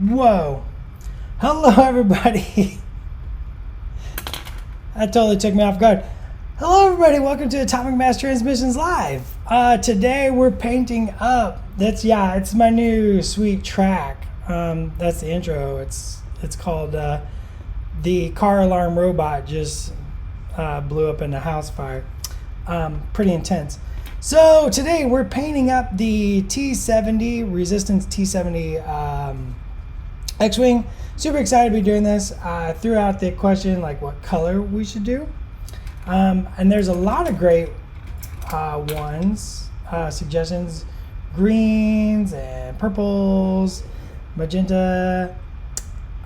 Whoa. Hello, everybody. That totally took me off guard. Hello, everybody. Welcome to Atomic Mass Transmissions Live. Today we're painting up. It's my new sweet track. That's the intro. It's called The Car Alarm Robot Just Blew Up in a House Fire. Pretty intense. So today we're painting up the T-70 Resistance T-70 X-Wing. Super excited to be doing this. Threw out the question like what color we should do. And there's a lot of great suggestions. Greens and purples, magenta.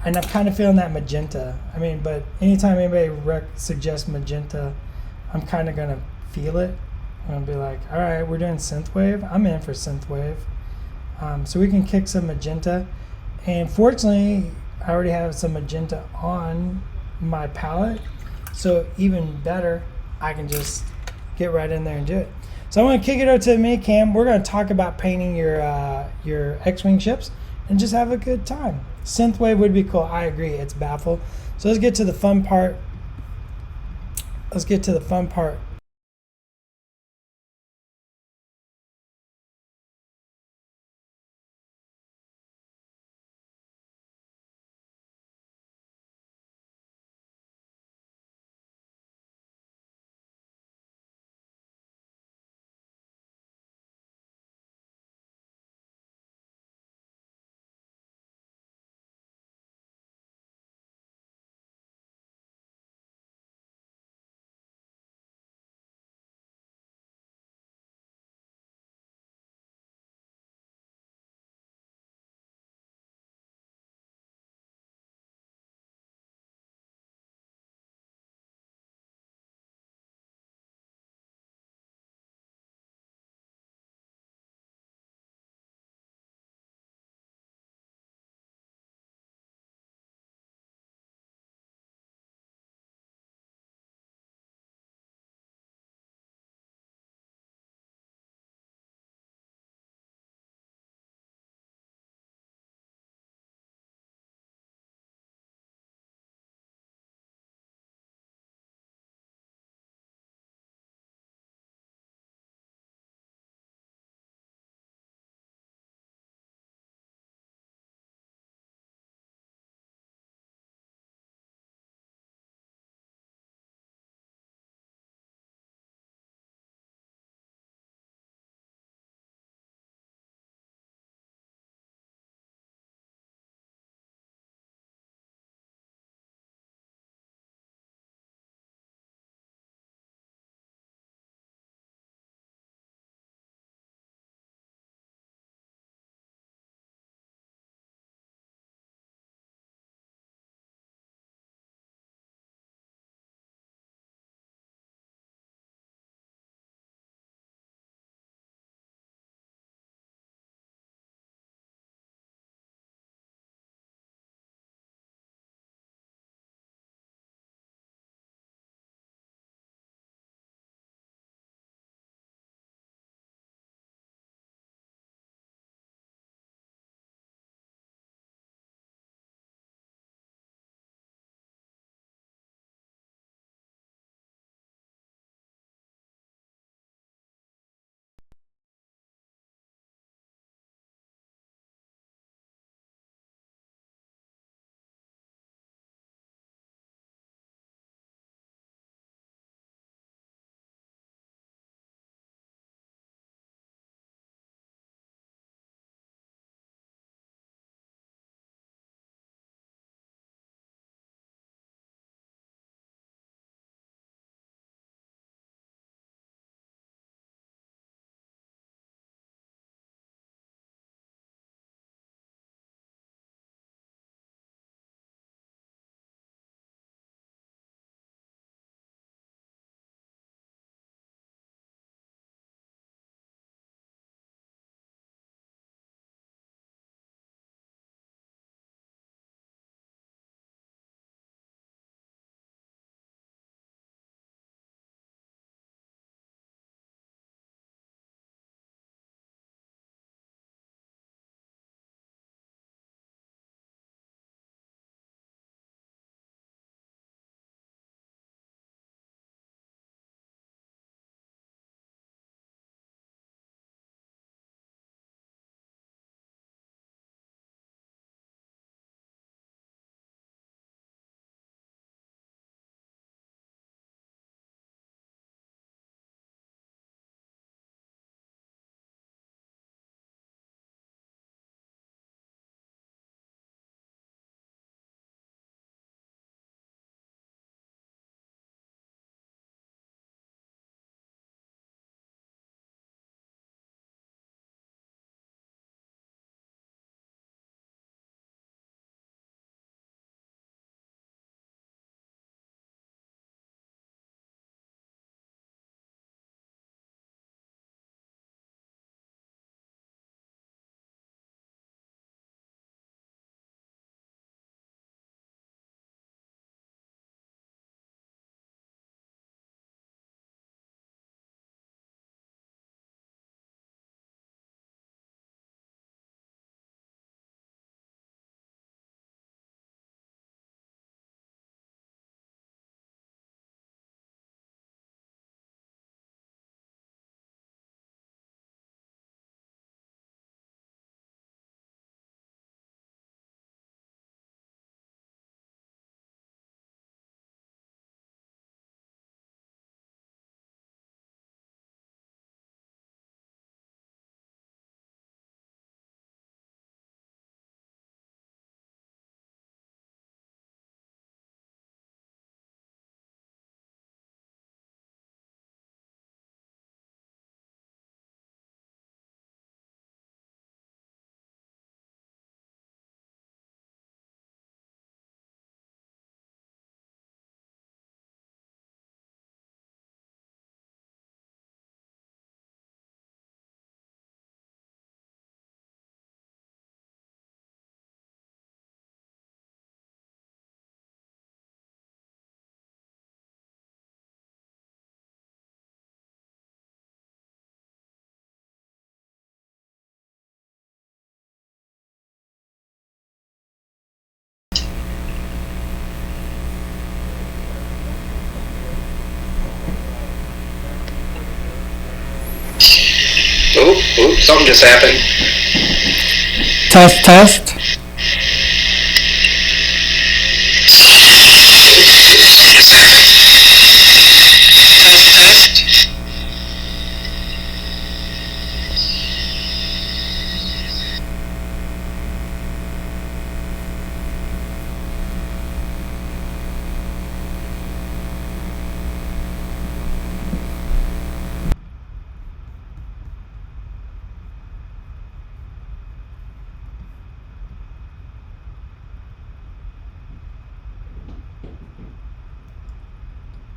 And I'm kind of feeling that magenta. But anytime anybody suggests magenta, I'm kind of going to feel it. I'm going to be like, all right, we're doing synthwave. I'm in for synthwave. So we can kick some magenta. And fortunately, I already have some magenta on my palette. So even better, I can just get right in there and do it. So I'm going to kick it over to the mini cam. We're going to talk about painting your X-Wing ships and just have a good time. Synthwave would be cool. I agree. It's baffle. So let's get to the fun part. Something just happened. Test, test. Test, test.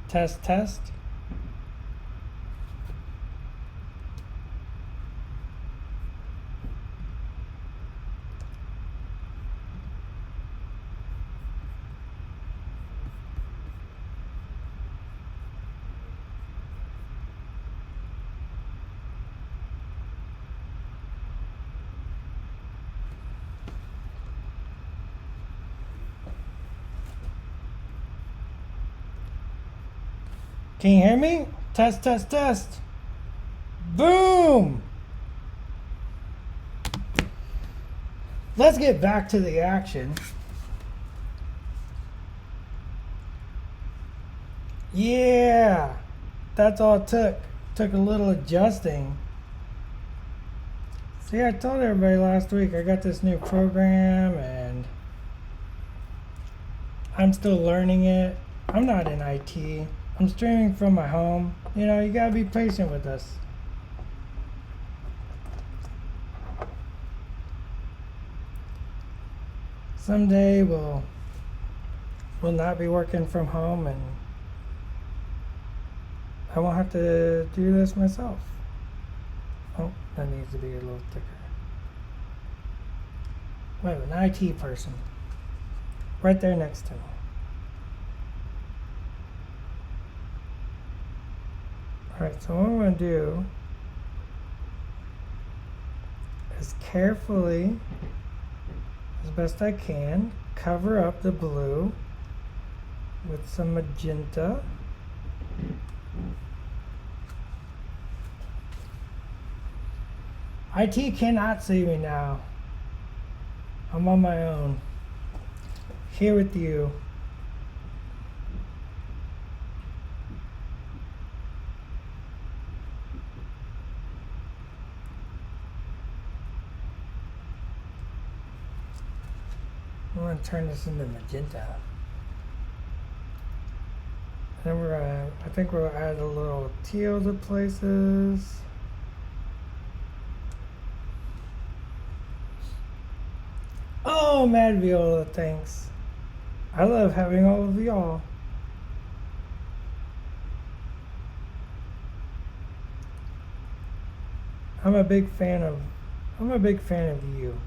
Test, test. Can you hear me? Test, test, test. Boom! Let's get back to the action. Yeah, that's all it took. Took a little adjusting. See, I told everybody last week I got this new program and I'm still learning it. I'm not in IT. I'm streaming from my home. You know, you gotta be patient with us. Someday we'll not be working from home and I won't have to do this myself. Oh, that needs to be a little thicker. Wait, an IT person. Right there next to me. Alright, so what I'm going to do is carefully, as best I can, cover up the blue with some magenta. IT cannot see me now. I'm on my own. Here with you. I'm going to turn this into magenta. Then I think we'll add a little teal to places. Oh, Mad Viola, thanks. I love having all of y'all. I'm a big fan of you.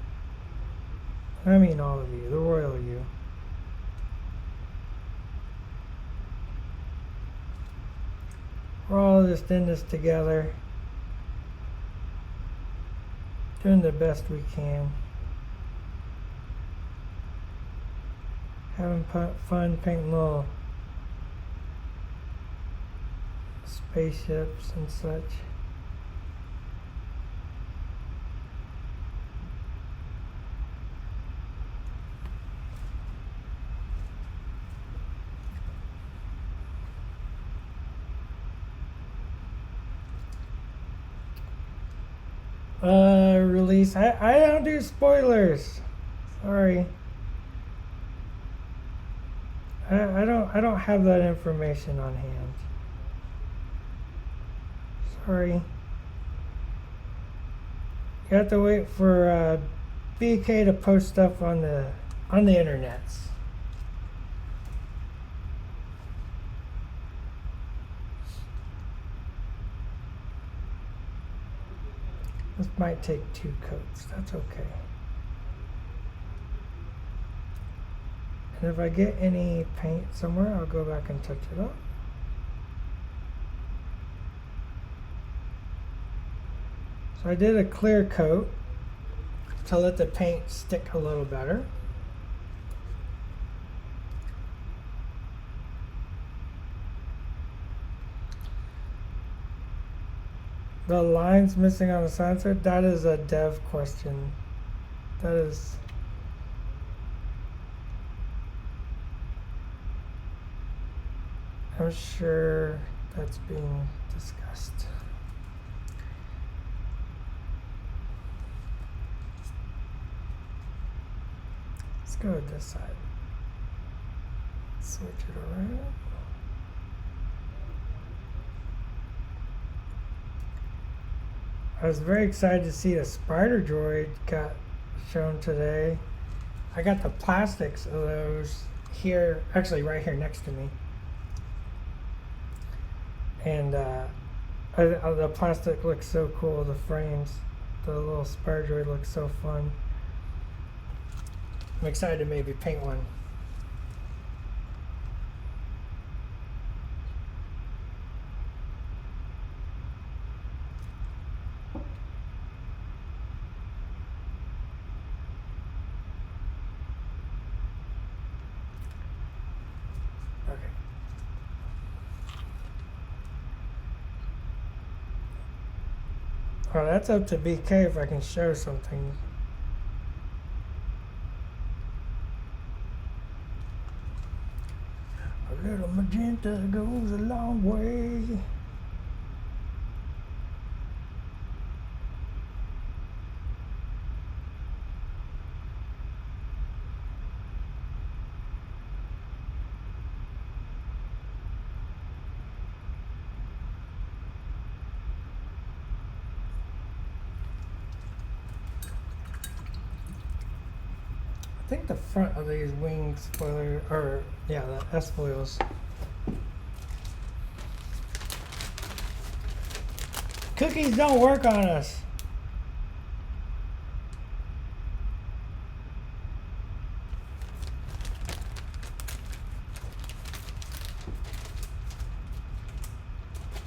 I mean all of you, the royal you. We're all just in this together, doing the best we can. Having fun painting little spaceships and such. Release. I don't do spoilers. Sorry. I don't have that information on hand. Sorry. You have to wait for BK to post stuff on the internets. This might take 2 coats. That's okay. And if I get any paint somewhere, I'll go back and touch it up. So I did a clear coat to let the paint stick a little better. The lines missing on the silencer, that is a dev question. That is... I'm sure that's being discussed. Let's go with this side. Switch it around. I was very excited to see the spider droid got shown today. I got the plastics of those here, actually right here next to me. And the plastic looks so cool, the frames. The little spider droid looks so fun. I'm excited to maybe paint one. Oh, that's up to BK if I can show something. A little magenta goes a long way. I think the front of these wing spoiler, or yeah, the S foils. Cookies don't work on us.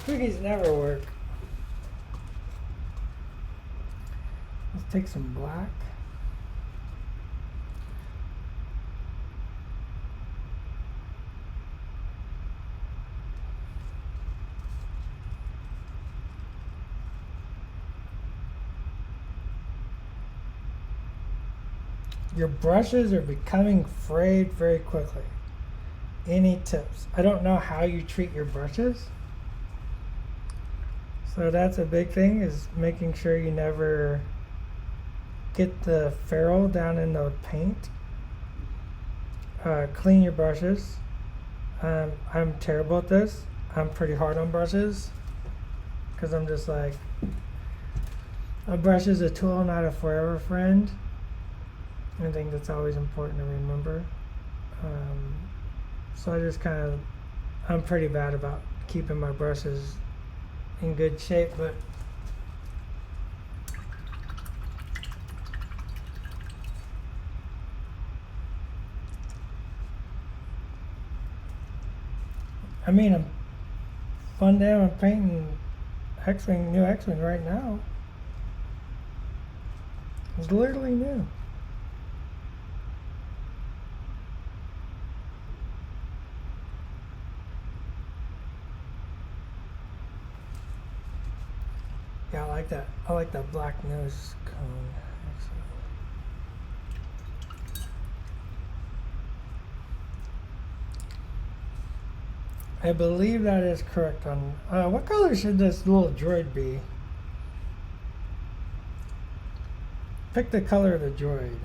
Cookies never work. Let's take some black. Your brushes are becoming frayed very quickly. Any tips? I don't know how you treat your brushes. So that's a big thing, is making sure you never get the ferrule down in the paint. Clean your brushes. I'm terrible at this. I'm pretty hard on brushes because I'm just like, a brush is a tool, not a forever friend. I think that's always important to remember. So I just kind of, I'm pretty bad about keeping my brushes in good shape, but I mean, I'm fun day. I'm painting X-Wing, new X-Wing right now. It's literally new. Yeah, I like that. I like that black nose cone. I believe that is correct. On what color should this little droid be? Pick the color of the droid.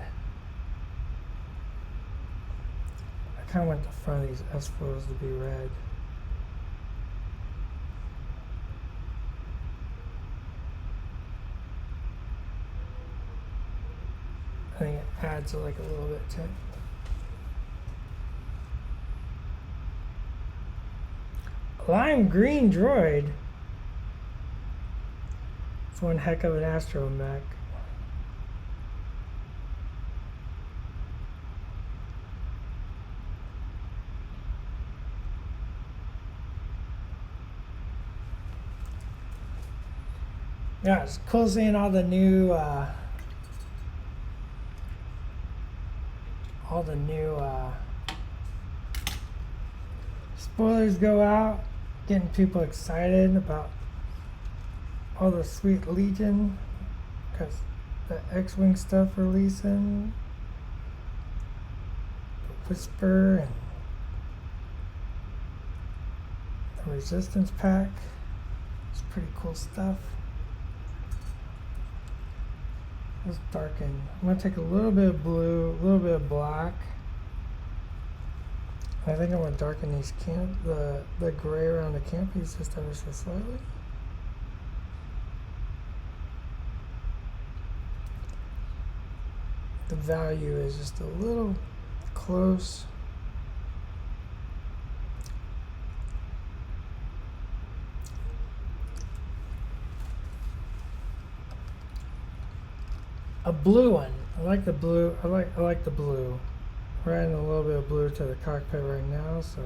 I kind of want the front of these S-foils to be red. I think it adds like a little bit to it. Lime green droid. It's one heck of an astromech. Yeah, it's cool seeing all the new spoilers go out, getting people excited about all the sweet Legion, because the X-Wing stuff releasing, the Whisper, and the Resistance pack. It's pretty cool stuff. Let's darken. I'm going to take a little bit of blue, a little bit of black. I think I'm going to darken these the gray around the camp piece just ever so slightly. The value is just a little close. A blue one. I like the blue. I like the blue. We're adding a little bit of blue to the cockpit right now, so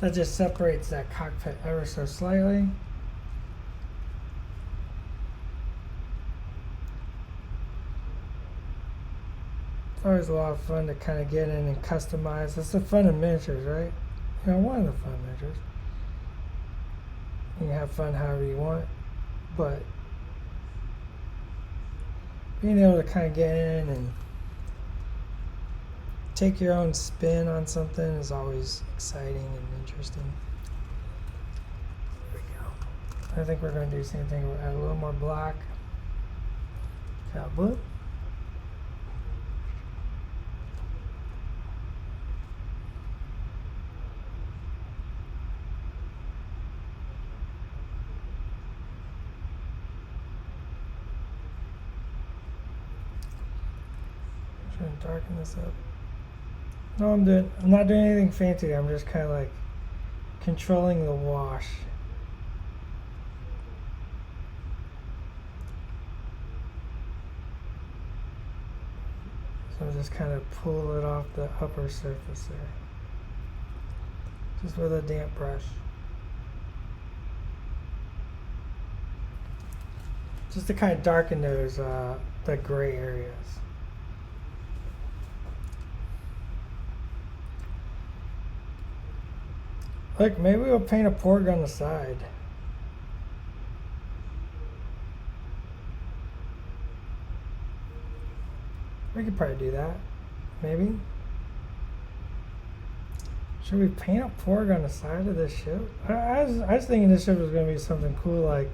that just separates that cockpit ever so slightly. It's always a lot of fun to kind of get in and customize. That's the fun of miniatures, right? You know, one of the fun miniatures. You can have fun however you want, but being able to kind of get in and take your own spin on something is always exciting and interesting. There we go. I think we're going to do the same thing. We'll add a little more black. Got blue. Trying to darken this up. No, I'm not doing anything fancy. I'm just kind of like controlling the wash. So just kind of pull it off the upper surface there, just with a damp brush. Just to kind of darken those the gray areas. Look, maybe we'll paint a porg on the side. We could probably do that. Maybe. Should we paint a porg on the side of this ship? I was thinking this ship was going to be something cool like,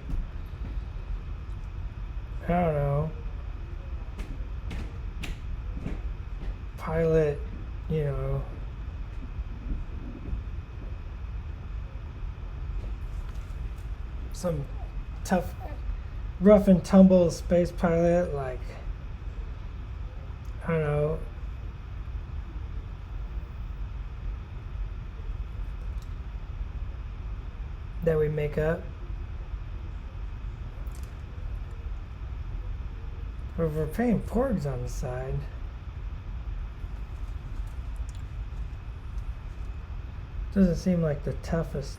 I don't know, pilot, you know, some tough, rough and tumble space pilot, like, I don't know, that we make up. But if we're painting porgs on the side, doesn't seem like the toughest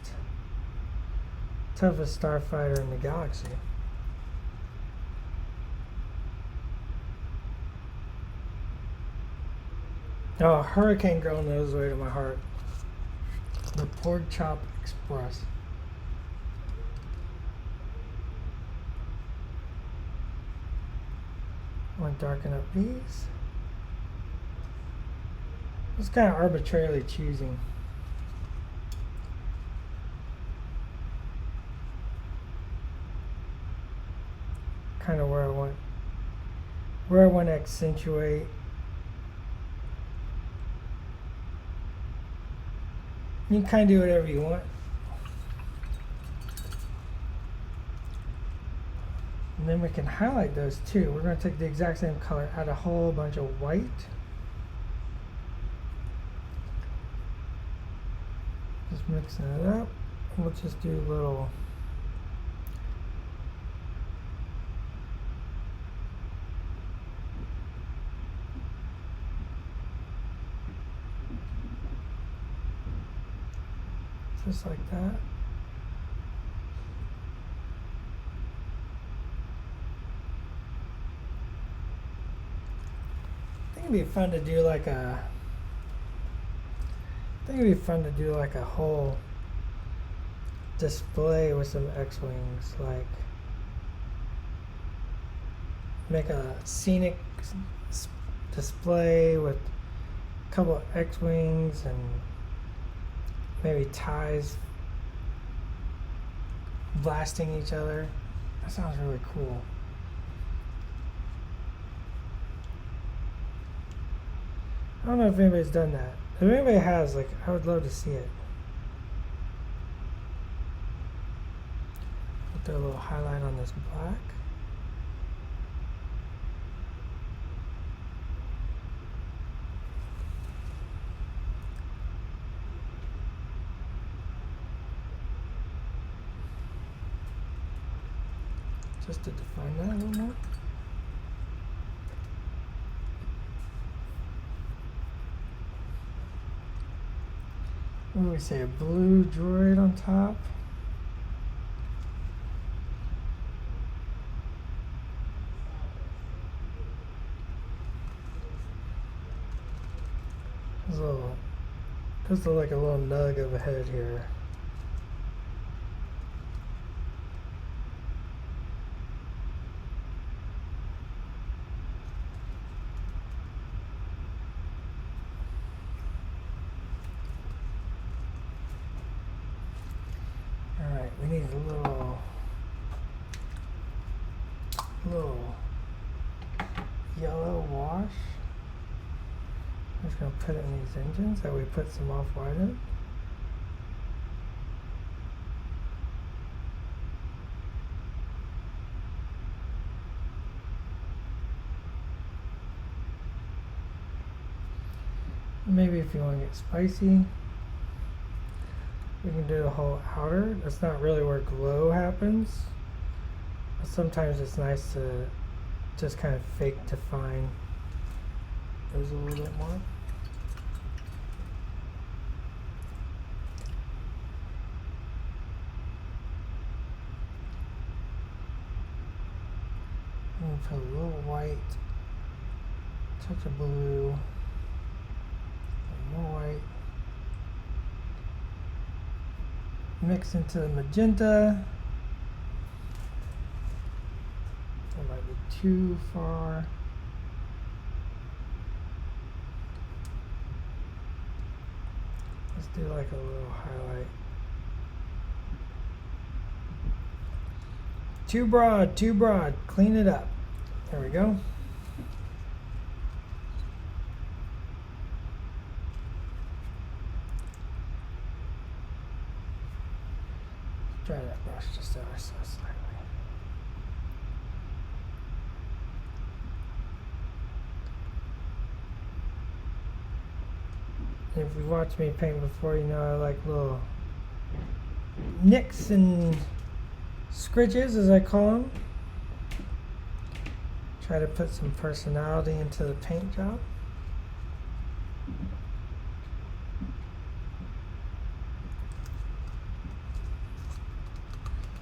starfighter in the galaxy. Oh, Hurricane Girl knows the way to my heart. The Pork Chop Express. I want to darken up these. Just kind of arbitrarily choosing. Kind of where I want to accentuate. You can kind of do whatever you want. And then we can highlight those too. We're going to take the exact same color, add a whole bunch of white. Just mixing it up. We'll just do a little just like that. I think it'd be fun to do like a, I think it'd be fun to do like a whole display with some X-Wings, like make a scenic display with a couple of X-Wings and maybe ties blasting each other. That sounds really cool. I don't know if anybody's done that. If anybody has, like, I would love to see it. Put a little highlight on this black. Just to define that a little more. What do we say? A blue droid on top. There's a little, just like a little nug of a head here. We need a little yellow wash. I'm just gonna put it in these engines that we put some off-white in. Maybe if you want to get spicy, we can do the whole outer. That's not really where glow happens. But sometimes it's nice to just kind of fake define those a little bit more. And put a little white, touch of blue, more white. Mix into the magenta. That might be too far. Let's do like a little highlight. Too broad, too broad. Clean it up. There we go. Dry that brush just ever so slightly. If you watched me paint before, you know I like little nicks and scritches, as I call them. Try to put some personality into the paint job.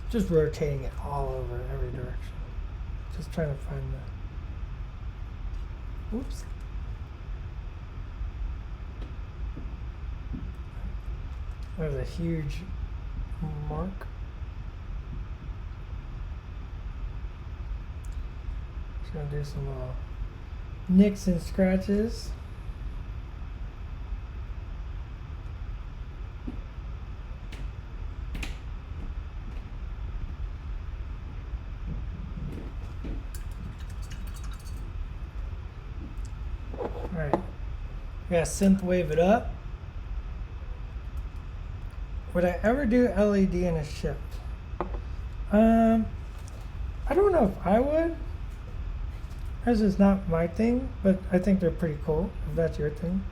Just rotating it all over every direction. Just trying to find the... Oops. There's a huge mark. Just gonna do some little nicks and scratches. Alright, we gotta synthwave it up. Would I ever do LED in a ship? I don't know if I would. This is not my thing, but I think they're pretty cool, if that's your thing.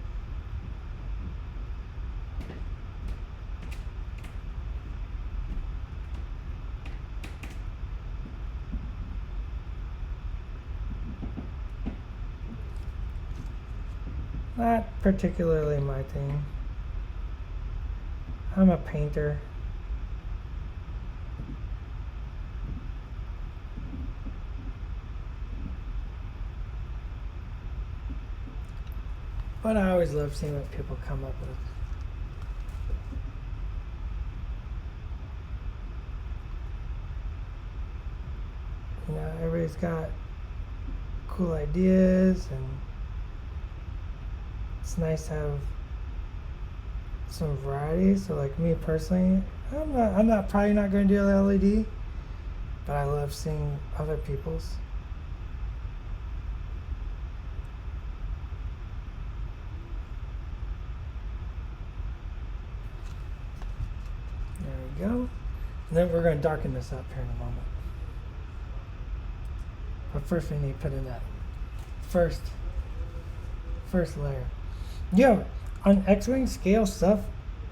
Not particularly my thing. I'm a painter. But I always love seeing what people come up with. You know, everybody's got cool ideas, and it's nice to have some variety. So like me personally, I'm not probably not going to do LED, but I love seeing other people's. There we go. And then we're going to darken this up here in a moment. But first we need to put in that first layer. Yo, on X-Wing scale stuff,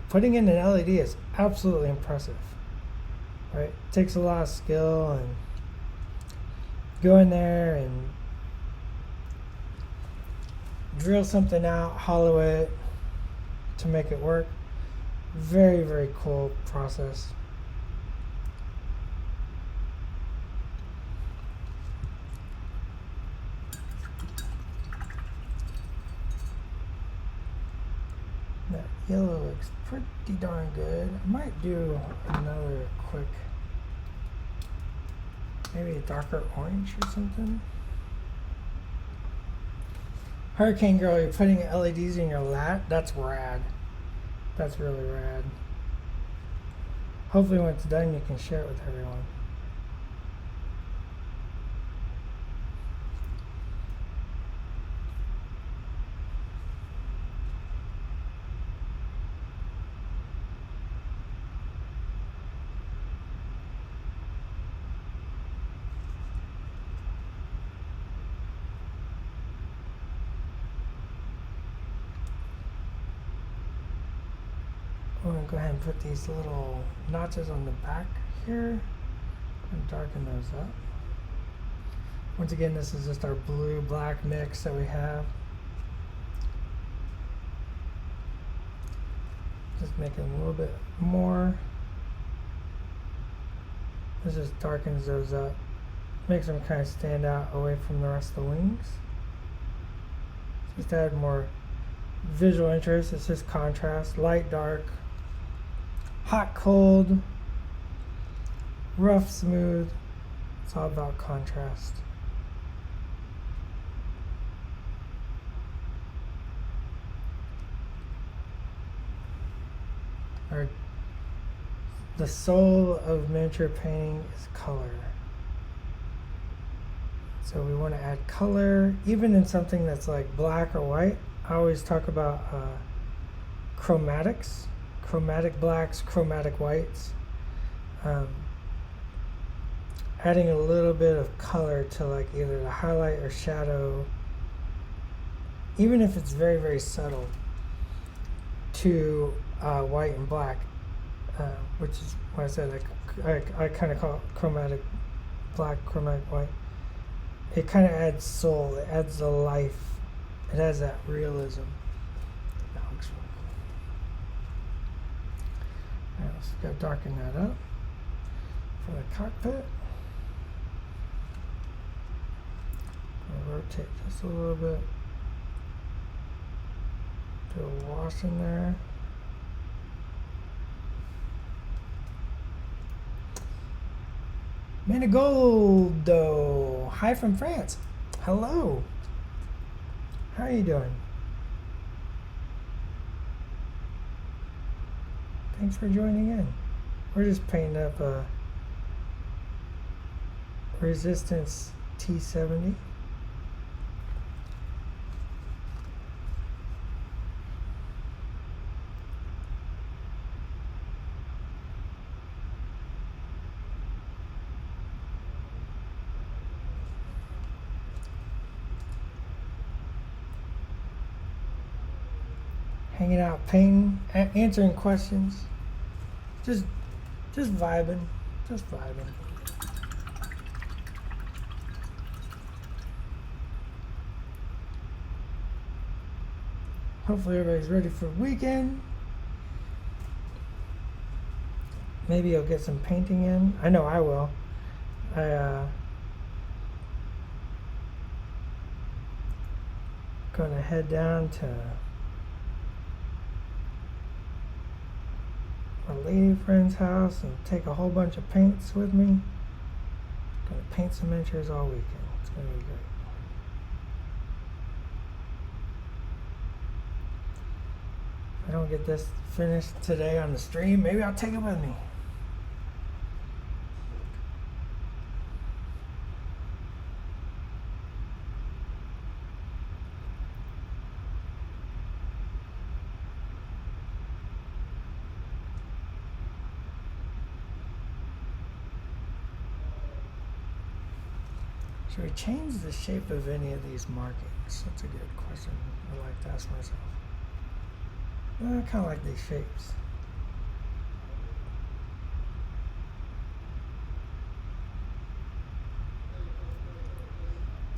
putting in an LED is absolutely impressive. Right? It takes a lot of skill, and go in there and drill something out, hollow it to make it work. Very, very cool process. That yellow looks pretty darn good. I might do another quick, maybe a darker orange or something. Hurricane Girl, you're putting LEDs in your lat? That's rad. That's really rad. Hopefully when it's done you can share it with everyone. I'm going to go ahead and put these little notches on the back here and darken those up. Once again, this is just our blue-black mix that we have. Just making a little bit more. This just darkens those up. Makes them kind of stand out away from the rest of the wings. Just to add more visual interest. It's just contrast, light, dark. Hot, cold, rough, smooth. It's all about contrast. The soul of miniature painting is color. So we want to add color, even in something that's like black or white. I always talk about chromatics. Chromatic blacks, chromatic whites, adding a little bit of color to like either the highlight or shadow, even if it's very, very subtle, to white and black, which is what I said, I kind of call it chromatic black, chromatic white. It kind of adds soul, it adds the life, it has that realism. So we've got to darken that up for the cockpit. I'll rotate just a little bit. Do a wash in there. Manigoldo, hi from France. Hello. How are you doing? Thanks for joining in. We're just painting up a Resistance T-70. Hanging out, painting, answering questions, just vibing, Hopefully everybody's ready for the weekend. Maybe I'll get some painting in. I know I will. Gonna head down to my lady friend's house and take a whole bunch of paints with me. Gonna paint some miniatures all weekend. It's gonna be great. If I don't get this finished today on the stream, maybe I'll take it with me. Should we change the shape of any of these markings? That's a good question I like to ask myself. I kind of like these shapes.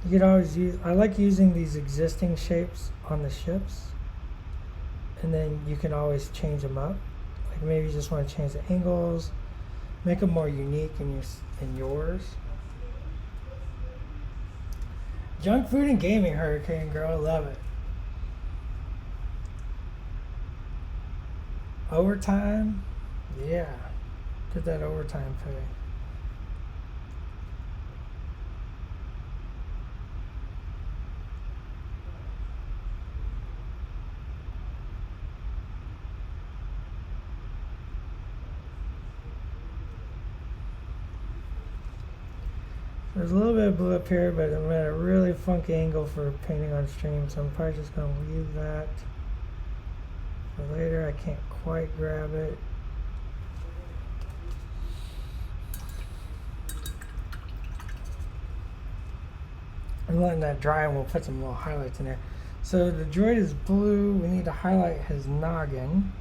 You could always use, I like using these existing shapes on the ships, and then you can always change them up. Like maybe you just want to change the angles, make them more unique in yours. Junk food and gaming, Hurricane Girl, love it. Overtime, yeah, get that overtime pay. There's a little bit of blue up here, but I'm at a really funky angle for painting on stream, so I'm probably just going to leave that for later. I can't quite grab it. I'm letting that dry, and we'll put some little highlights in there. So the droid is blue. We need to highlight his noggin.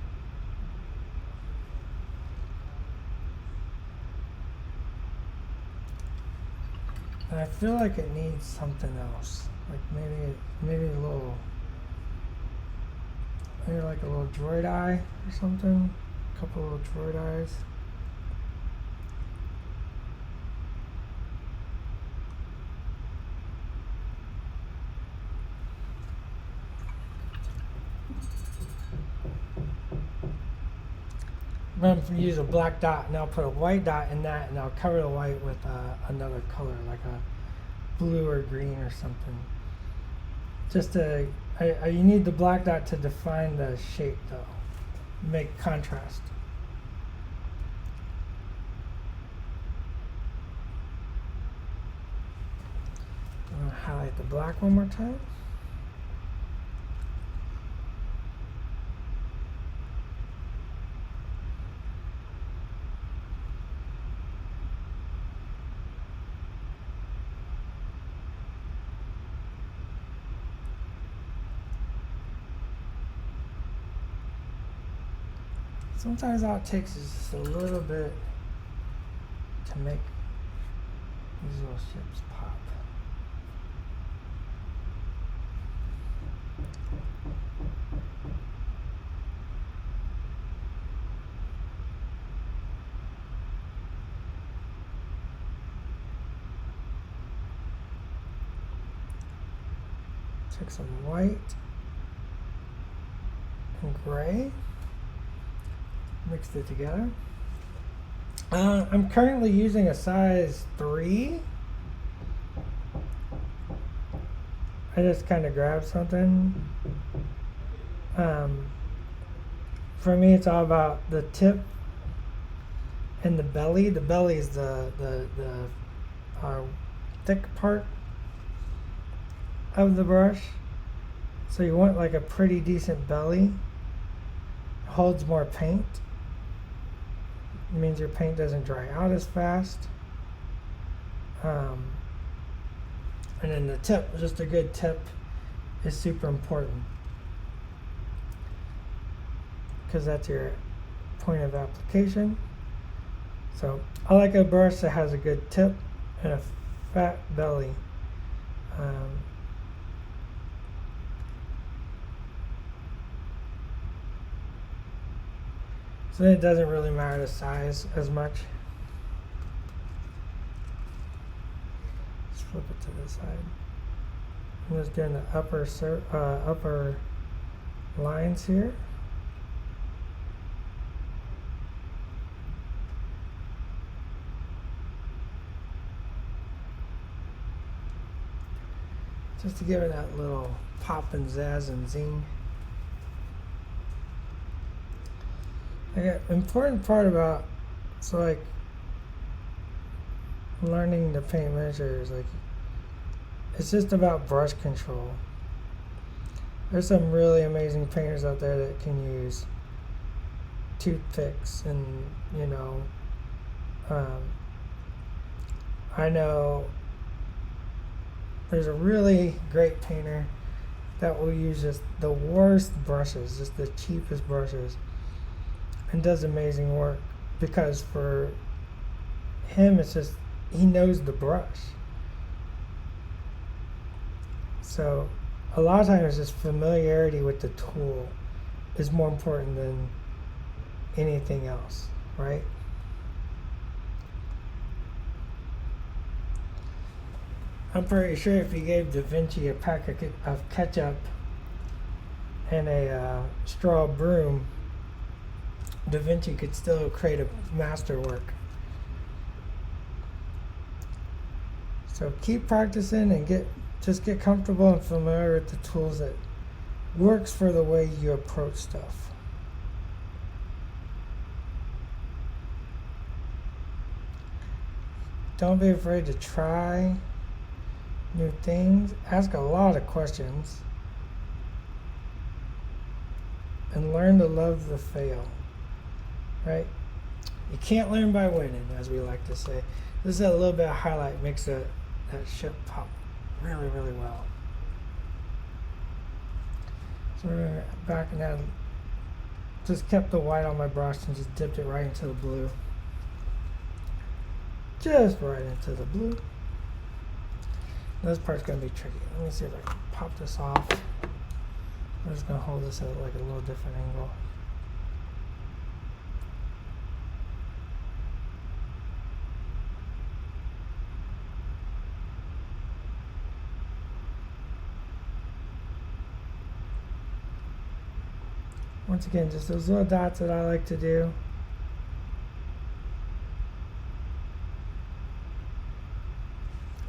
And I feel like it needs something else, like maybe a little, maybe like a little droid eye or something, a couple little droid eyes. I'm going to use a black dot, and I'll put a white dot in that, and I'll cover the white with another color, like a blue or green or something. Just to, you need the black dot to define the shape, though, make contrast. I'm going to highlight the black one more time. Sometimes all it takes is just a little bit to make these little ships pop. Take some white and gray. Mixed it together. I'm currently using a size 3. I just kind of grabbed something. For me, it's all about the tip and the belly. The belly is the thick part of the brush. So you want like a pretty decent belly. Holds more paint. It means your paint doesn't dry out as fast. And then the tip, just a good tip, is super important, because that's your point of application. So I like a brush that has a good tip and a fat belly. So then it doesn't really matter the size as much. Just flip it to this side. I'm just doing the upper lines here. just to give it that little pop and zazz and zing. Okay, important part about learning to paint miniature is it's just about brush control. There's some really amazing painters out there that can use toothpicks and I know there's a really great painter that will use just the worst brushes, just the cheapest brushes, and does amazing work, because for him it's just he knows the brush. So a lot of times just familiarity with the tool is more important than anything else, right? I'm pretty sure if you gave Da Vinci a pack of ketchup and a straw broom, Da Vinci could still create a masterwork. So keep practicing and get comfortable and familiar with the tools that works for the way you approach stuff. Don't be afraid to try new things. Ask a lot of questions. And learn to love the fail. Right? You can't learn by winning, as we like to say. This is a little bit of highlight, makes that ship pop really, really well. So we're going to back and down. Just kept the white on my brush and just dipped it right into the blue. Just right into the blue. This part's going to be tricky. Let me see if I can pop this off. I'm just going to hold this at like a little different angle. Once again, just those little dots that I like to do.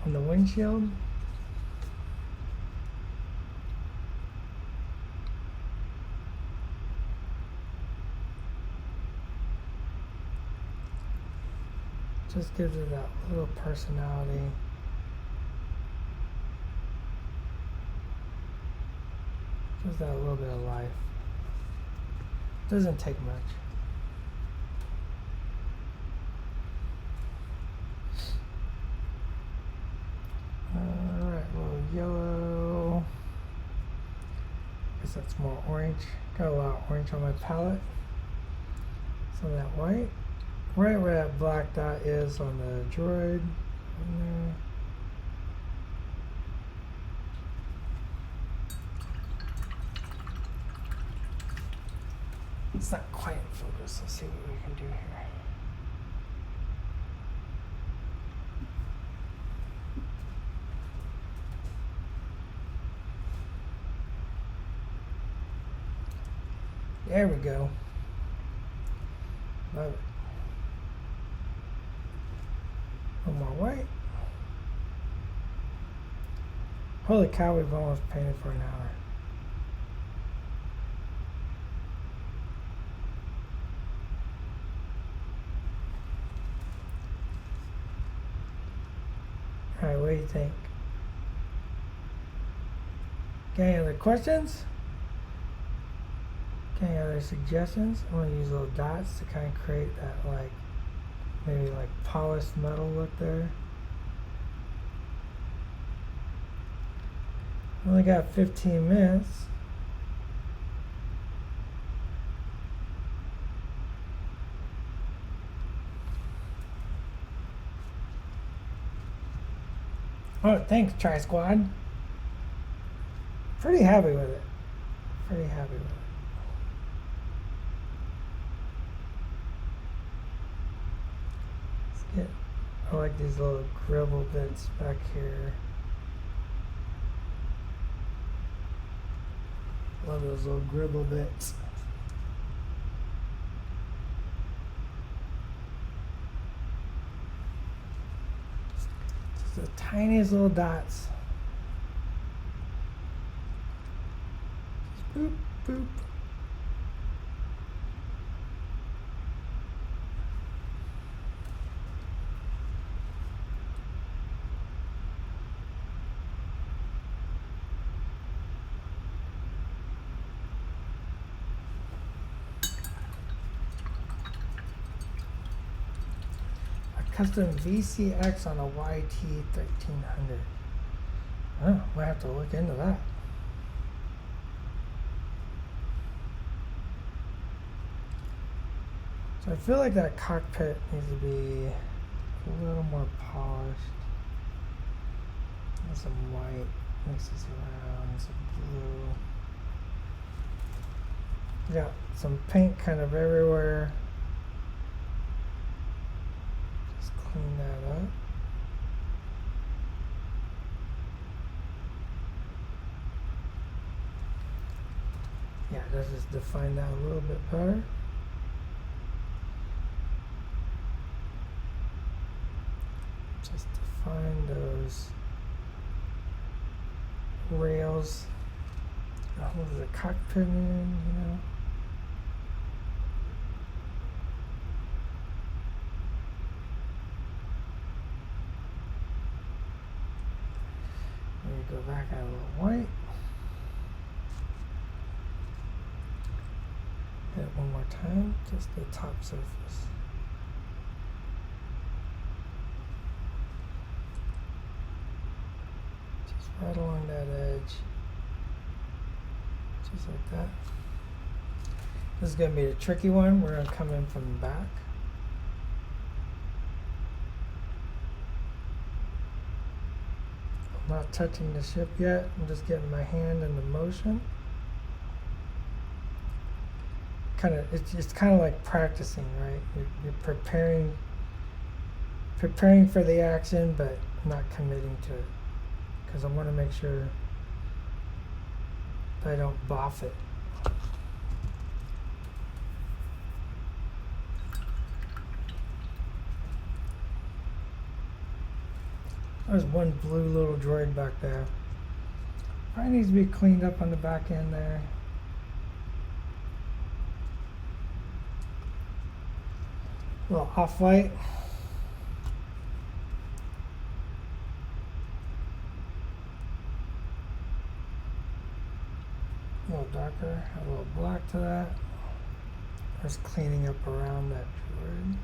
On the windshield. Just gives it that little personality. Just that little bit of life. Doesn't take much. Alright, a little yellow. Guess that's more orange. Got a lot of orange on my palette. Some of that white. Right where that black dot is on the droid. It's not quite in focus. Let's see what we can do here. There we go. Love it. One more white. Holy cow, we've almost painted for an hour. Alright, what do you think? Got any other questions? Got any other suggestions? I'm going to use little dots to kind of create that maybe polished metal look there. Only got 15 minutes. Oh, thanks, Tri Squad. Pretty happy with it. Pretty happy with it. Let's get, I like these little gribble bits back here. Love those little gribble bits. The tiniest little dots. Boop, boop. Custom VCX on a YT1300. Oh, might have to look into that. So I feel like that cockpit needs to be a little more polished. There's some white mixes around, some blue. Got some paint kind of everywhere. Clean that up. Yeah, let's just define that a little bit better. Just define those rails. What is the cockpit in, you know? Go back out a little white. Hit it one more time, just the top surface. Just right along that edge. Just like that. This is going to be the tricky one. We're going to come in from the back. Not touching the ship yet. I'm just getting my hand in the motion. It's kind of like practicing, right? You're preparing for the action, but not committing to it, because I want to make sure that I don't boff it. There's one blue little droid back there. Probably needs to be cleaned up on the back end there. A little off-white. A little darker, a little black to that. Just cleaning up around that droid.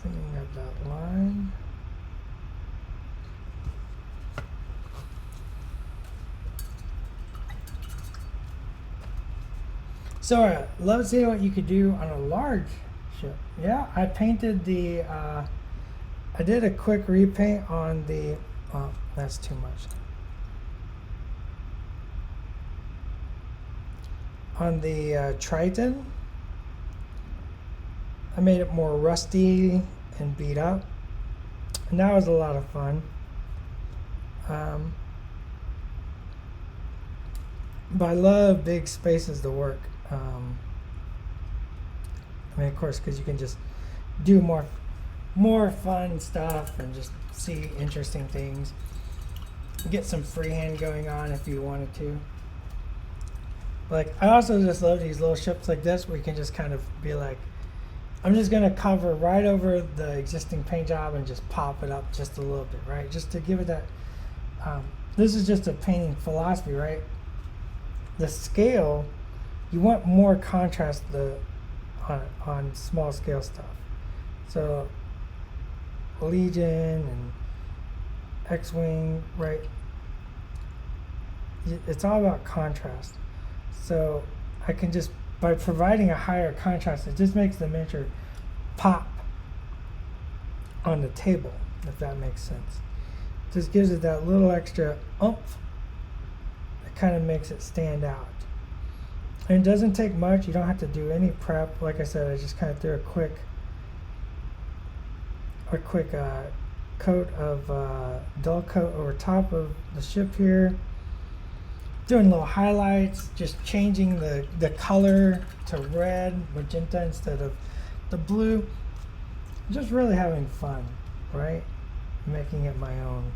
Cleaning up that line. So love seeing what you could do on a large ship. Yeah, I painted the, I did a quick repaint on the, that's too much. On the Triton. I made it more rusty and beat up, and that was a lot of fun. But I love big spaces to work. I mean, of course, because you can just do more fun stuff and just see interesting things. Get some freehand going on if you wanted to. Like, I also just love these little ships like this where you can just kind of be like, I'm just gonna cover right over the existing paint job and just pop it up just a little bit, right? Just to give it that, this is just a painting philosophy, right? The scale, you want more contrast on small scale stuff. So Legion and X-Wing, right? It's all about contrast. So I can just, by providing a higher contrast, it just makes the miniature pop on the table, if that makes sense. Just gives it that little extra oomph that kind of makes it stand out. And it doesn't take much. You don't have to do any prep. Like I said, I just kind of threw a quick coat of dull coat over top of the ship here. doing little highlights, just changing the color to red, magenta instead of the blue. Just really having fun, right? Making it my own.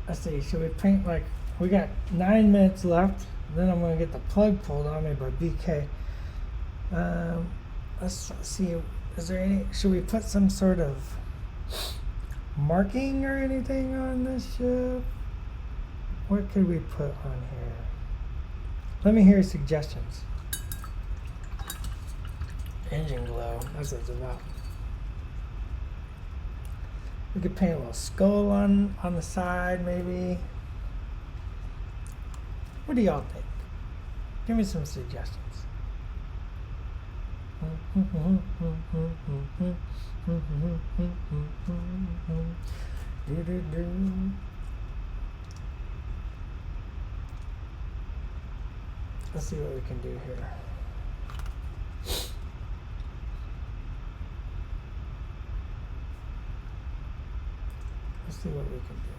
Let's see, should we paint like, we got 9 minutes left, then I'm gonna get the plug pulled on me by BK. Let's see, is there any, should we put some sort of marking or anything on this ship? What could we put on here? Let me hear your suggestions. Engine glow, that's what it's about. We could paint a little skull on the side, maybe. What do y'all think? Give me some suggestions. Let's see what we can do here. Let's see what we can do.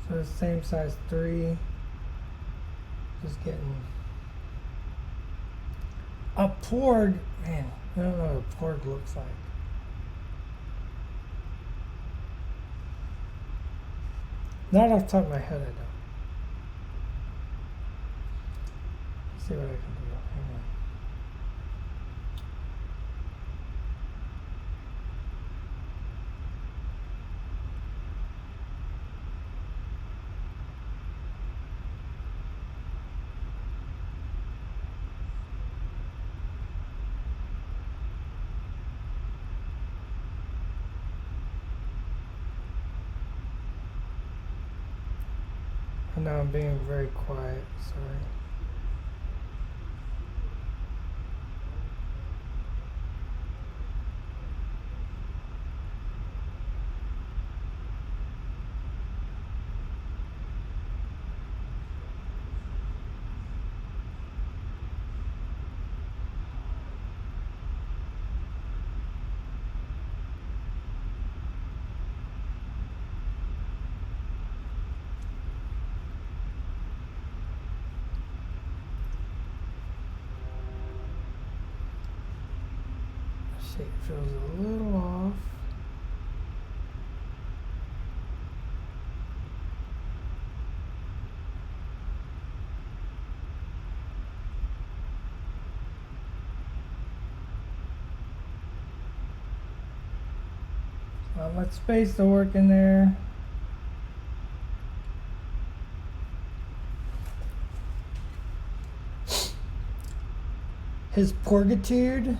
So the same size 3. Just getting a porg. Man, I don't know what a porg looks like. Not off the top of my head, I don't. Let's see what I can do. Hang on. I know I'm being very quiet, sorry. Shape feels a little off. Not much space to work in there. His porgitude.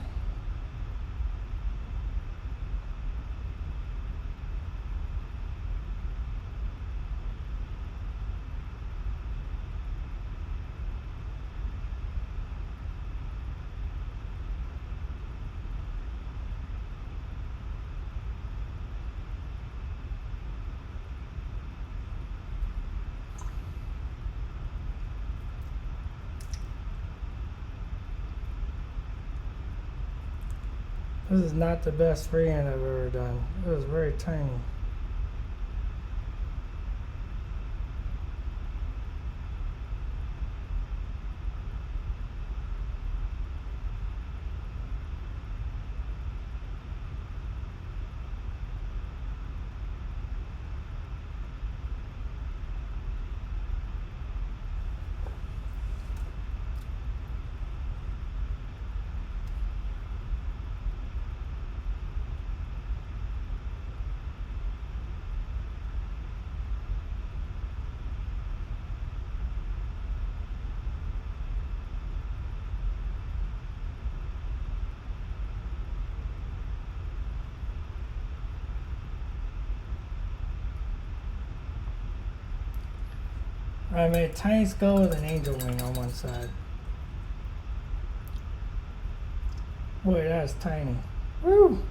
This is not the best freehand I've ever done. It was very tiny. I made a tiny skull with an angel wing on one side. Boy, that is tiny. Woo!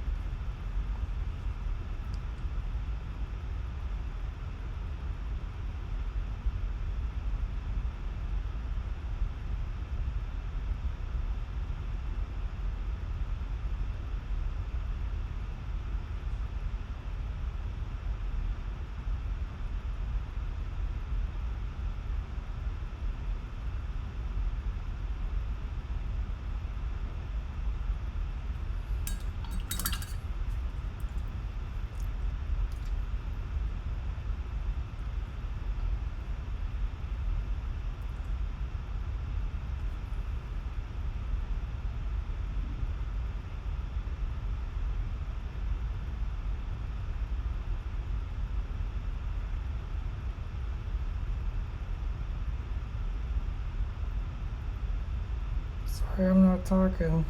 Sorry, I'm not talking.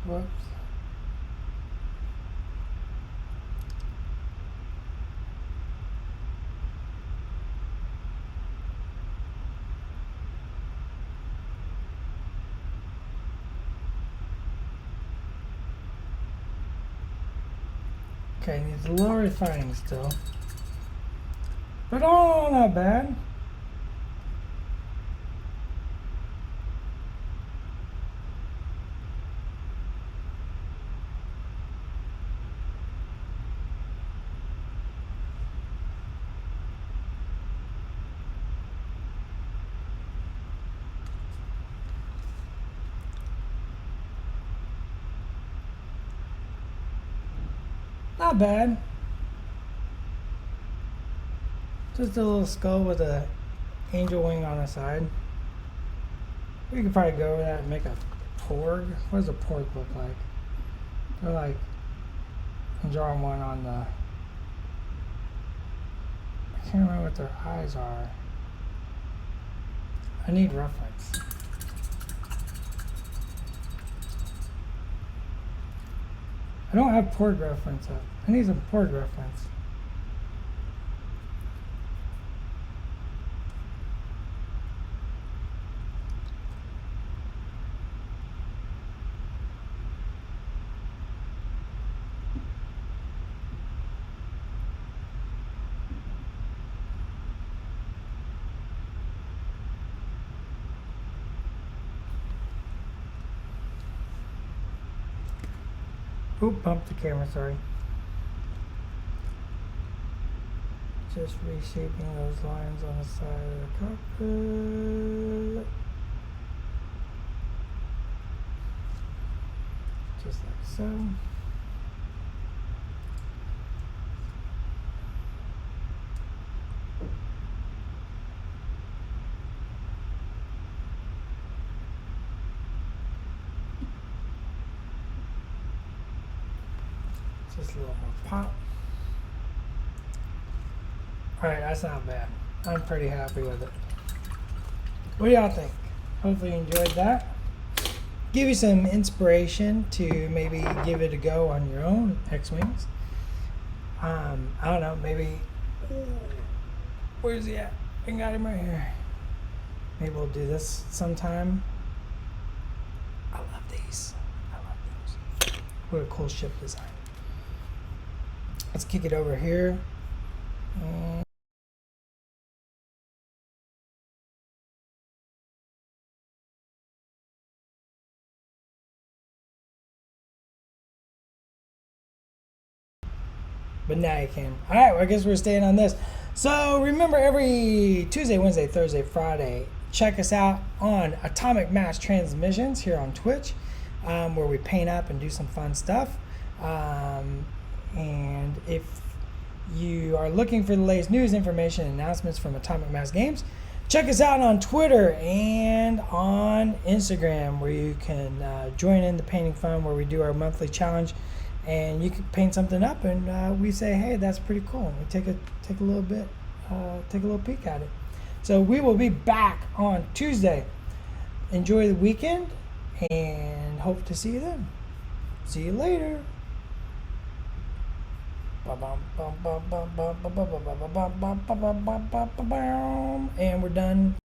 Whoops. Okay, needs a little refining still. But oh, not bad. Not bad. Just a little skull with a angel wing on the side. We could probably go over that and make a porg. What does a porg look like? They're like, I'm drawing one on the, I can't remember what their eyes are. I need reference. I don't have porg reference up. I need some porg reference. Oop, bumped the camera, sorry. Just reshaping those lines on the side of the cockpit. Just like so. Just a little more pop. Alright, that's not bad. I'm pretty happy with it. What do y'all think? Hopefully you enjoyed that. Give you some inspiration to maybe give it a go on your own X-Wings. I don't know, maybe... Where's he at? I got him right here. Maybe we'll do this sometime. I love these. I love those. What a cool ship design. Let's kick it over here. But now you can. All right, well, I guess we're staying on this. So remember, every Tuesday, Wednesday, Thursday, Friday, check us out on Atomic Mass Transmissions here on Twitch, where we paint up and do some fun stuff. And if you are looking for the latest news, information, and announcements from Atomic Mass Games, check us out on Twitter and on Instagram, where you can join in the painting fun, where we do our monthly challenge, and you can paint something up, and we say, hey, that's pretty cool. We take a little bit, take a little peek at it. So we will be back on Tuesday. Enjoy the weekend, and hope to see you then. See you later. And we're done.